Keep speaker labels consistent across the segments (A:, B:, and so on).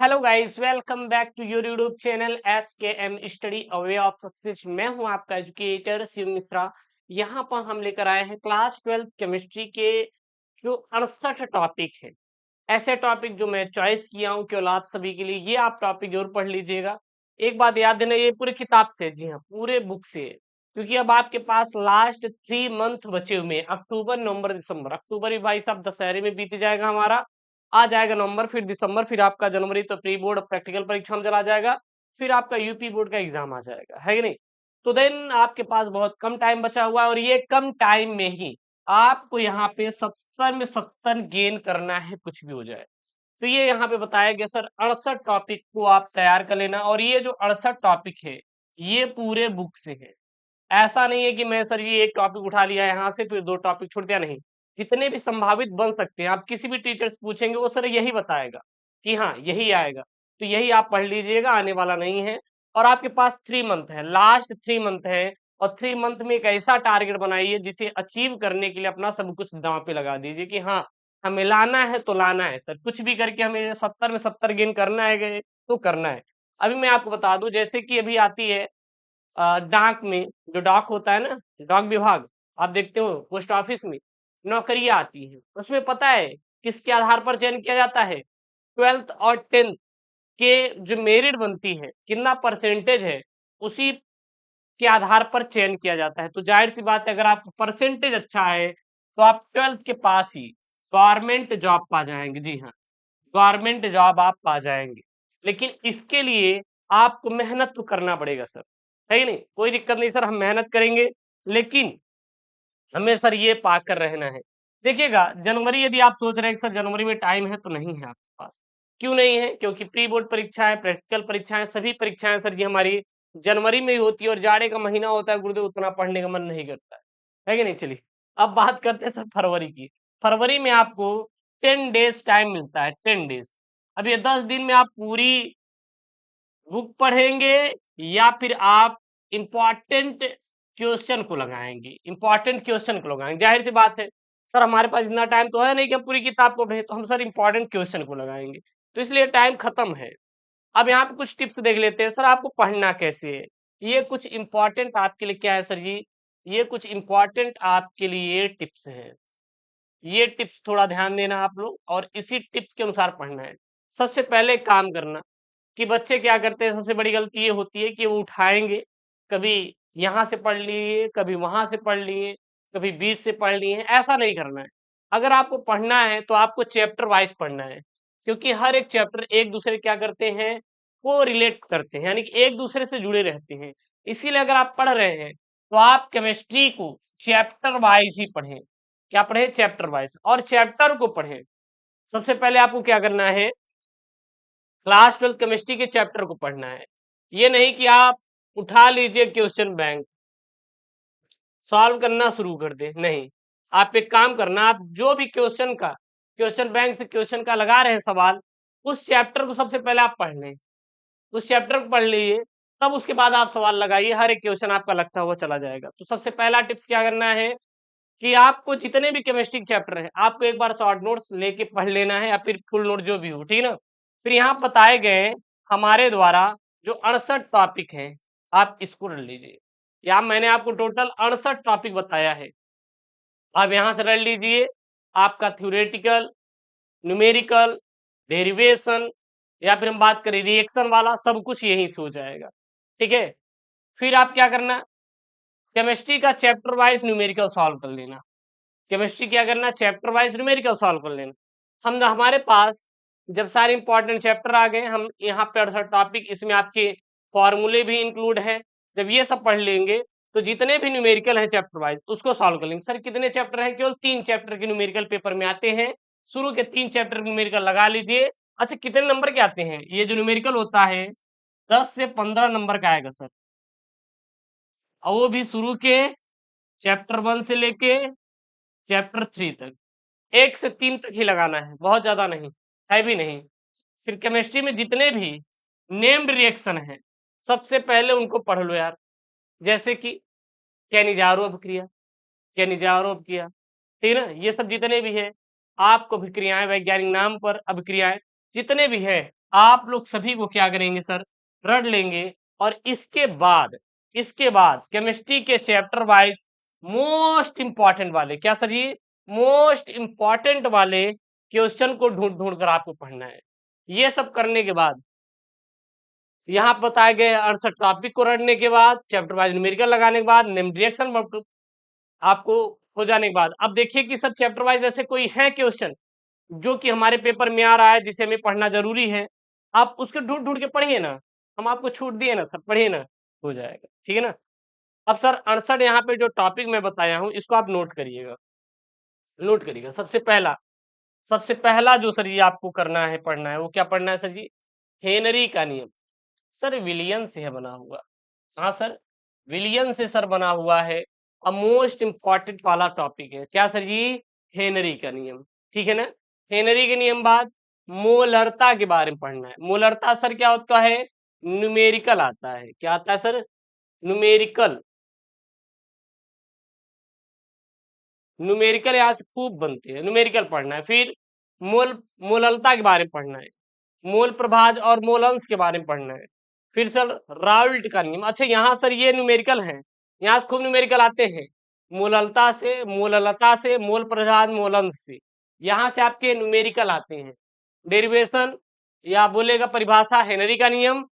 A: Hello guys, welcome back to your YouTube channel S K M study away of success. मैं हूं आपका educator Shiv Mishra. यहां पर हम लेकर आए हैं क्लास 12 केमिस्ट्री के जो 68 टॉपिक है। ऐसे टॉपिक जो मैं चॉइस किया हूं केवल आप सभी के लिए, ये आप टॉपिक जरूर पढ़ लीजिएगा। एक बात याद देना, ये पूरी किताब से है, जी हाँ पूरे बुक से है, क्योंकि अब आपके पास लास्ट 3 मंथ बचे हुए हैं। अक्टूबर, नवंबर, दिसंबर। अक्टूबर भी भाई साहब दशहरे में बीत जाएगा हमारा, आ जाएगा नवंबर, फिर दिसंबर, फिर आपका जनवरी तो प्री बोर्ड प्रैक्टिकल परीक्षा में चला जाएगा, फिर आपका यूपी बोर्ड का एग्जाम आ जाएगा, है कि नहीं। तो देन आपके पास बहुत कम टाइम बचा हुआ है, और ये कम टाइम में ही आपको यहाँ पे 70 में 70 गेन करना है, कुछ भी हो जाए। तो ये यहाँ पे बताया गया सर 68 टॉपिक को आप तैयार कर लेना, और ये जो 68 टॉपिक है ये पूरे बुक से है। ऐसा नहीं है कि मैं सर ये एक टॉपिक उठा लिया यहाँ से फिर दो टॉपिक छोड़ दिया, नहीं। जितने भी संभावित बन सकते हैं, आप किसी भी टीचर से पूछेंगे वो सर यही बताएगा कि हाँ यही आएगा। तो यही आप पढ़ लीजिएगा, आने वाला नहीं है। और आपके पास 3 मंथ है, लास्ट 3 मंथ है, और 3 मंथ में एक ऐसा टारगेट बनाइए जिसे अचीव करने के लिए अपना सब कुछ दांव पे लगा दीजिए कि हाँ हमें लाना है तो लाना है सर, कुछ भी करके हमें 70 में 70 गेन करना है तो करना है। अभी मैं आपको बता दूं, जैसे कि अभी आती है डाक में, जो डाक होता है ना, डाक विभाग, आप देखते हो पोस्ट ऑफिस में नौकरियां आती हैं, उसमें पता है किसके आधार पर चयन किया जाता है? 12th और 10th के जो मेरिट बनती है, कितना परसेंटेज है, उसी के आधार पर चयन किया जाता है। तो जाहिर सी बात है, अगर आपका परसेंटेज अच्छा है तो आप 12th के पास ही गवर्नमेंट जॉब पा जाएंगे। जी हाँ, गवर्नमेंट जॉब आप पा जाएंगे। लेकिन इसके लिए आपको मेहनत तो करना पड़ेगा सर, है कि नहीं। कोई दिक्कत नहीं सर, हम मेहनत करेंगे, लेकिन हमें सर ये पाकर रहना है। देखिएगा, जनवरी यदि आप सोच रहे हैं कि सर जनवरी में टाइम है, तो नहीं है आपके पास। क्यों नहीं है? क्योंकि प्री बोर्ड परीक्षाएं, प्रैक्टिकल परीक्षाएं, सभी परीक्षाएं सर जी हमारी जनवरी में ही होती है, और जाड़े का महीना होता है गुरुदेव, उतना पढ़ने का मन नहीं करता है कि नहीं। चलिए अब बात करते हैं सर फरवरी की। फरवरी में आपको 10 डेज टाइम मिलता है, 10 डेज। अब ये 10 दिन में आप पूरी बुक पढ़ेंगे या फिर आप इंपॉर्टेंट क्वेश्चन को लगाएंगे, इंपॉर्टेंट क्वेश्चन को लगाएंगे। जाहिर सी बात है सर, हमारे पास इतना टाइम तो है नहीं कि हम पूरी किताब को पढ़े, तो हम सर इंपॉर्टेंट क्वेश्चन को लगाएंगे, तो इसलिए टाइम खत्म है। अब यहाँ पे कुछ टिप्स देख लेते हैं सर, आपको पढ़ना कैसे है। ये कुछ इंपॉर्टेंट आपके लिए क्या है सर जी, ये कुछ इंपॉर्टेंट आपके लिए टिप्स हैं। ये टिप्स थोड़ा ध्यान देना आप लोग, और इसी टिप्स के अनुसार पढ़ना है। सबसे पहले काम करना कि बच्चे क्या करते हैं, सबसे बड़ी गलती ये होती है कि वो उठाएंगे, कभी यहाँ से पढ़ लिए, कभी वहां से पढ़ लिए, कभी बीच से पढ़ लिए। ऐसा नहीं करना है। अगर आपको पढ़ना है तो आपको चैप्टर वाइज पढ़ना है, क्योंकि हर एक चैप्टर एक दूसरे क्या करते हैं, को रिलेट करते हैं, यानी कि एक दूसरे से जुड़े रहते हैं। इसीलिए अगर आप पढ़ रहे हैं तो आप केमिस्ट्री को चैप्टर वाइज ही पढ़ें। क्या पढ़ें? चैप्टर वाइज, और चैप्टर को पढ़ें। सबसे पहले आपको क्या करना है, क्लास 12 केमिस्ट्री के चैप्टर को पढ़ना है। ये नहीं कि आप उठा लीजिए क्वेश्चन बैंक, सॉल्व करना शुरू कर दे, नहीं। आप एक काम करना, आप जो भी क्वेश्चन बैंक से क्वेश्चन का लगा रहे हैं सवाल, उस चैप्टर को सबसे पहले आप पढ़ लें, उस चैप्टर को पढ़ लीजिए, तब उसके बाद आप सवाल लगाइए, हर एक क्वेश्चन आपका लगता हुआ चला जाएगा। तो सबसे पहला टिप्स क्या करना है कि आपको जितने भी केमिस्ट्री चैप्टर है, आपको एक बार शॉर्ट नोट्स लेके पढ़ लेना है, या फिर फुल नोट जो भी हो, ठीक है ना। फिर यहाँ बताए गए हमारे द्वारा जो 68 टॉपिक हैं, आप इसको रख लीजिए। यहाँ मैंने आपको टोटल 68 टॉपिक बताया है। आप यहाँ से रख लीजिए, आपका थ्योरेटिकल, न्यूमेरिकल, डेरिवेशन, या फिर हम बात करें रिएक्शन वाला, सब कुछ यहीं से हो जाएगा, ठीक है। फिर आप क्या करना, केमिस्ट्री का चैप्टर वाइज न्यूमेरिकल सॉल्व कर लेना। केमिस्ट्री क्या करना, चैप्टर वाइज न्यूमेरिकल सॉल्व कर लेना। हम हमारे पास जब सारे इंपॉर्टेंट चैप्टर आ गए, हम यहाँ पे 68 टॉपिक, इसमें आपके फॉर्मूले भी इंक्लूड है। जब ये सब पढ़ लेंगे तो जितने भी न्यूमेरिकल है चैप्टर वाइज उसको सॉल्व कर लेंगे। सर कितने चैप्टर है? केवल 3 चैप्टर के न्यूमेरिकल पेपर में आते हैं। शुरू के 3 चैप्टर न्यूमेरिकल लगा लीजिए। अच्छा, कितने नंबर के आते हैं? ये जो न्यूमेरिकल होता है 10 से 15 नंबर का आएगा सर, और वो भी शुरू के चैप्टर 1 से लेके चैप्टर 3 तक, 1 से 3 तक ही लगाना है, बहुत ज्यादा नहीं, है भी नहीं। फिर केमिस्ट्री में जितने भी नेम्ड रिएक्शन है, सबसे पहले उनको पढ़ लो यार। जैसे कि कैनिजारो अभिक्रिया, कैनिजारो अभिक्रिया, ठीक है ना। ये सब जितने भी है, आपको अभिक्रियाएं, वैज्ञानिक नाम पर अभिक्रियाएं जितने भी है, आप लोग सभी को क्या करेंगे सर, रट लेंगे। और इसके बाद केमिस्ट्री के चैप्टर वाइज मोस्ट इंपॉर्टेंट वाले, क्या सर ये मोस्ट इंपॉर्टेंट वाले क्वेश्चन को ढूंढ ढूंढ कर आपको पढ़ना है। ये सब करने के बाद यहाँ बताए गए 68 टॉपिक को रटने के बाद, चैप्टर वाइज न्यूमेरिकल लगाने के बाद, नेम रिएक्शन आपको हो जाने के बाद, अब देखिए कि सब चैप्टर वाइज ऐसे कोई है क्वेश्चन जो कि हमारे पेपर में आ रहा है, जिसे हमें पढ़ना जरूरी है, आप उसको ढूंढ ढूंढ के पढ़िए ना, हम आपको छूट दिए ना सर, पढ़िए ना, हो जाएगा, ठीक है ना। अब सर 68 यहाँ पे जो टॉपिक मैं बताया हूँ इसको आप नोट करिएगा, नोट करिएगा। सबसे पहला जो सर ये आपको करना है, पढ़ना है, वो क्या पढ़ना है सर जी, हेनरी का नियम। सर विलियन से है बना हुआ, हाँ सर, विलियन से सर बना हुआ है। अब मोस्ट इंपॉर्टेंट वाला टॉपिक है, क्या सर जी, हेनरी का नियम, ठीक है ना। हेनरी के नियम बाद मोलरता के बारे में पढ़ना है। मोलरता सर क्या होता है, न्यूमेरिकल आता है, क्या आता है सर, न्यूमेरिकल। न्यूमेरिकल यहाँ से खूब बनते हैं, न्यूमेरिकल पढ़ना है। फिर मोललता के बारे में पढ़ना है, मोल प्रभाज और मोल अंश के बारे में पढ़ना है। फिर सर राउल्ट का नियम, अच्छा यहाँ सर ये न्यूमेरिकल है, यहाँ से खूब न्यूमेरिकल आते हैं, मोललता से मोल प्रभाज मोल अंश से, यहाँ से आपके न्यूमेरिकल आते हैं। डेरिवेशन या बोलेगा परिभाषा, हेनरी का नियम,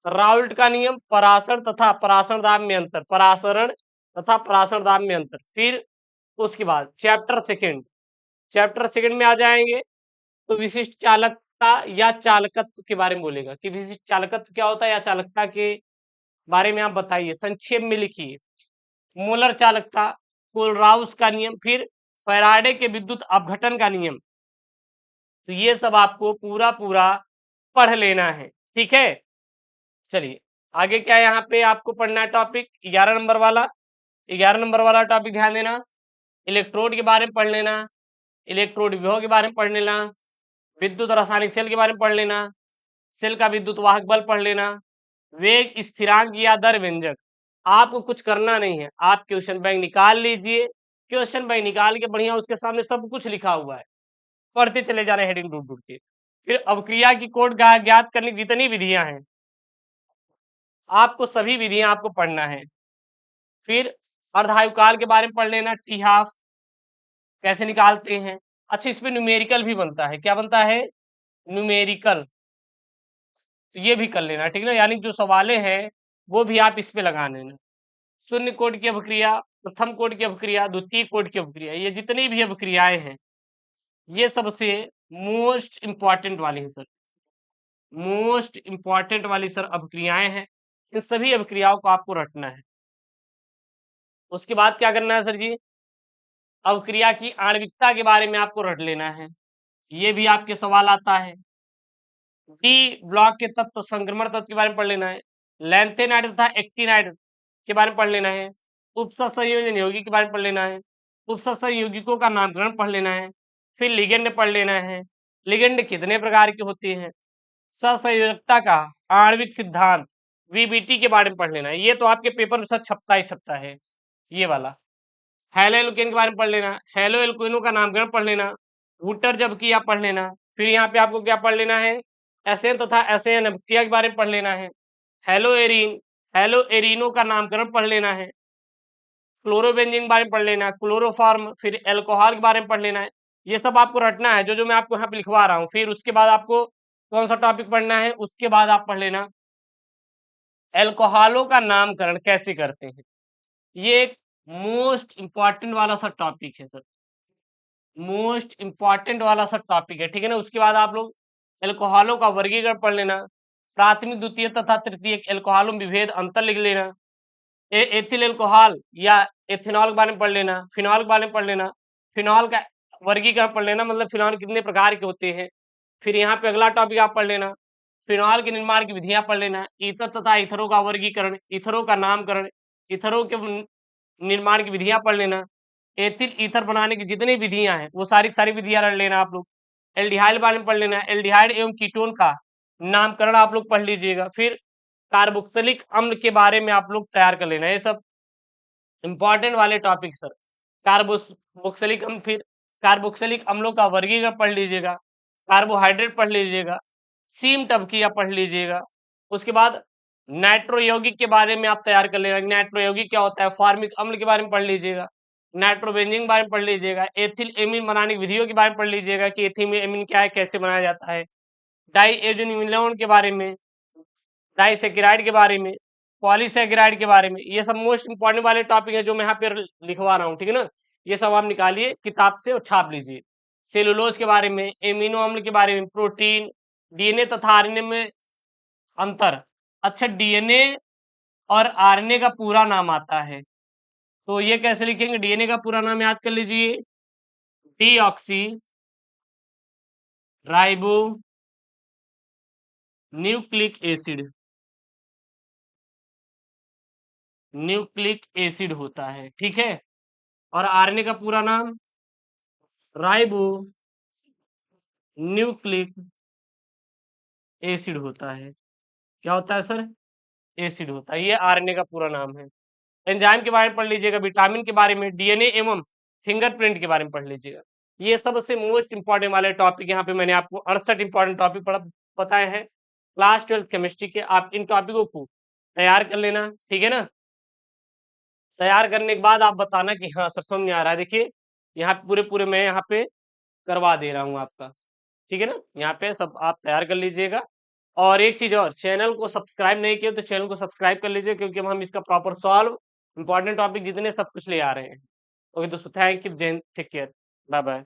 A: राउल्ट का नियम, परासरण तथा परासरण दाब में अंतर, परासरण तथा परासरण दाब में अंतर। फिर उसके बाद चैप्टर सेकंड में आ जाएंगे तो विशिष्ट चालकता या चालकत्व के बारे में बोलेगा कि विशिष्ट चालकत्व क्या होता है या चालकता के बारे में आप बताइए, संक्षेप में लिखिए। मोलर चालकता, कोलराउस का नियम, फिर फैराडे के विद्युत अपघटन का नियम। तो ये सब आपको पूरा पूरा पढ़ लेना है, ठीक है। चलिए आगे क्या है, यहाँ पे आपको पढ़ना है टॉपिक 11 नंबर वाला। 11 नंबर वाला टॉपिक ध्यान देना, इलेक्ट्रोड के बारे में पढ़ लेना, इलेक्ट्रोड विभव के बारे में पढ़ लेना, विद्युत रासायनिक सेल के बारे में पढ़ लेना, सेल का विद्युत वाहक बल पढ़ लेना, वेग स्थिरांक या दर व्यंजक। आपको कुछ करना नहीं है, आप क्वेश्चन बैंक निकाल लीजिए, क्वेश्चन बैंक निकाल के बढ़िया उसके सामने सब कुछ लिखा हुआ है, पढ़ते चले जा रहे हेडिंग ढूंढ ढूंढ के। फिर अवक्रिया की कोड ज्ञात करने की जितनी विधियां हैं, आपको सभी विधियां आपको पढ़ना है। फिर अर्धायुकाल के बारे में पढ़ लेना, टी हाफ कैसे निकालते हैं। अच्छा इस पे न्यूमेरिकल भी बनता है, क्या बनता है, न्यूमेरिकल, तो ये भी कर लेना, ठीक है ना। यानी जो सवाले हैं वो भी आप इस पे लगा लेना। शून्य कोड की अभिक्रिया, प्रथम कोड की अभिक्रिया, द्वितीय कोड की अभिक्रिया, ये जितनी भी अभिक्रियाएं हैं ये सबसे मोस्ट इंपॉर्टेंट वाली है सर, मोस्ट इंपॉर्टेंट वाली सर अभिक्रियाएं हैं। इन सभी अभिक्रियाओं को आपको रटना है। उसके बाद क्या करना है सर जी, अभिक्रिया की आणविकता के बारे में आपको रट लेना है, ये भी आपके सवाल आता है। डी ब्लॉक के तत्व, संक्रमण तत्व के बारे में पढ़ लेना है। लैंथेनाइड तथा एक्टिनाइड के बारे में पढ़ लेना है। उपसंयोजन यौगिक के बारे में पढ़ लेना है। उपसंयोजन यौगिकों का नामकरण पढ़ लेना है। फिर लिगेंड पढ़ लेना है, लिगेंड कितने प्रकार के होते हैं, सहसंयोजकता का आणविक सिद्धांत, वीबीटी के बारे में पढ़ लेना है। ये तो आपके पेपर में सर छपता ही छपता है, ये वाला। हेलो एल्केन के बारे में पढ़ लेना, हेलो एल्केनों का नामकरण पढ़ लेना, वुटर जब किया पढ़ लेना। फिर यहाँ पे आपको क्या पढ़ लेना है, एसएन तथा एसएन अभिक्रिया के बारे में पढ़ लेना है। हेलो एरीन, हेलो एरीनो का नामकरण पढ़ लेना है। क्लोरोबेंजीन के बारे में पढ़ लेना है, क्लोरोफॉर्म, फिर एल्कोहल के बारे में पढ़ लेना है। ये सब आपको रटना है, जो जो मैं आपको यहाँ पे लिखवा रहा हूँ। फिर उसके बाद आपको कौन सा टॉपिक पढ़ना है, उसके बाद आप पढ़ लेना एल्कोहलों का नामकरण कैसे करते हैं। ये एक मोस्ट इंपॉर्टेंट वाला सा टॉपिक है सर, मोस्ट इंपॉर्टेंट वाला सा टॉपिक है, ठीक है ना। उसके बाद आप लोग एल्कोहलों का वर्गीकरण पढ़ लेना, प्राथमिक द्वितीय तथा तृतीय एल्कोहलों में विभेद अंतर लिख लेना, एथिल एल्कोहल या एथेनॉल के बारे में पढ़ लेना, फिनॉल के बारे में पढ़ लेना, फिनॉल का वर्गीकरण पढ़ लेना, मतलब फिनॉल कितने प्रकार के होते हैं। फिर यहाँ पे अगला टॉपिक आप पढ़ लेना, फिनॉल के निर्माण की विधियां पढ़ लेना, ईथर तथा ईथरों का वर्गीकरण, ईथरों का नामकरण, ईथरों के निर्माण की विधियां पढ़ लेना, एथिल ईथर बनाने की जितनी विधियां हैं वो सारी सारी विधियां रट लेना आप लोग। एल्डिहाइड बारे में पढ़ लेना, एल्डिहाइड एवं कीटोन का नामकरण आप लोग पढ़ लीजिएगा। फिर कार्बोक्सिलिक अम्ल के बारे में आप लोग तैयार कर लेना, ये सब इंपॉर्टेंट वाले टॉपिक सर। कार्बोक्सिलिक अम्ल, फिर कार्बोक्सिलिक अम्लों का वर्गीकरण पढ़ लीजिएगा, कार्बोहाइड्रेट पढ़ लीजिएगा, सीम टबकी आप पढ़ लीजिएगा। उसके बाद नाइट्रो यौगिक के बारे में आप तैयार कर लेना, नाइट्रो यौगिक क्या होता है, फॉर्मिक अम्ल के बारे में पढ़ लीजिएगा, नाइट्रोबेंजीन के बारे में पढ़ लीजिएगा, एथिल एमीन बनाने की विधियों के बारे में पढ़ लीजिएगा कि एथिल एमीन क्या है, कैसे बनाया जाता है, डाइएजोनिमोन के बारे में, डाइसेकेराइड के बारे में, पॉलीसेकेराइड के बारे में। ये सब मोस्ट इंपॉर्टेंट वाले टॉपिक है जो मैं यहाँ पे लिखवा रहा हूँ, ठीक है ना। ये सब आप निकालिए किताब से और छाप लीजिए। सेलुलोज के बारे में, एमिनो अम्ल के बारे में, प्रोटीन, डीएनए तथा आरएनए में अंतर। अच्छा, डीएनए और आरएनए का पूरा नाम आता है, तो ये कैसे लिखेंगे? डीएनए का पूरा नाम याद कर लीजिए, deoxy ribo nucleic acid, nucleic acid होता है, ठीक है। और आरएनए का पूरा नाम राइबो न्यूक्लिक एसिड होता है। क्या होता है सर? एसिड होता है, ये आरएनए का पूरा नाम है। एंजाइम के बारे में पढ़ लीजिएगा, विटामिन के बारे में, डीएनए एवं फिंगरप्रिंट के बारे में पढ़ लीजिएगा। ये सबसे मोस्ट इंपॉर्टेंट वाले टॉपिक यहाँ पे मैंने आपको 68 इंपॉर्टेंट टॉपिक बताए हैं क्लास 12 केमिस्ट्री के। आप इन टॉपिकों को तैयार कर लेना, ठीक है ना। तैयार करने के बाद आप बताना कि हाँ सर समझ में आ रहा है। देखिए यहाँ पूरे पूरे मैं यहाँ पे करवा दे रहा हूँ आपका, ठीक है ना। यहाँ पे सब आप तैयार कर लीजिएगा। और एक चीज और, चैनल को सब्सक्राइब नहीं किया तो चैनल को सब्सक्राइब कर लीजिए, क्योंकि हम इसका प्रॉपर सॉल्व इंपॉर्टेंट टॉपिक जितने सब कुछ ले आ रहे हैं। ओके दोस्तों, थैंक यू, जय Hind, take care, bye bye.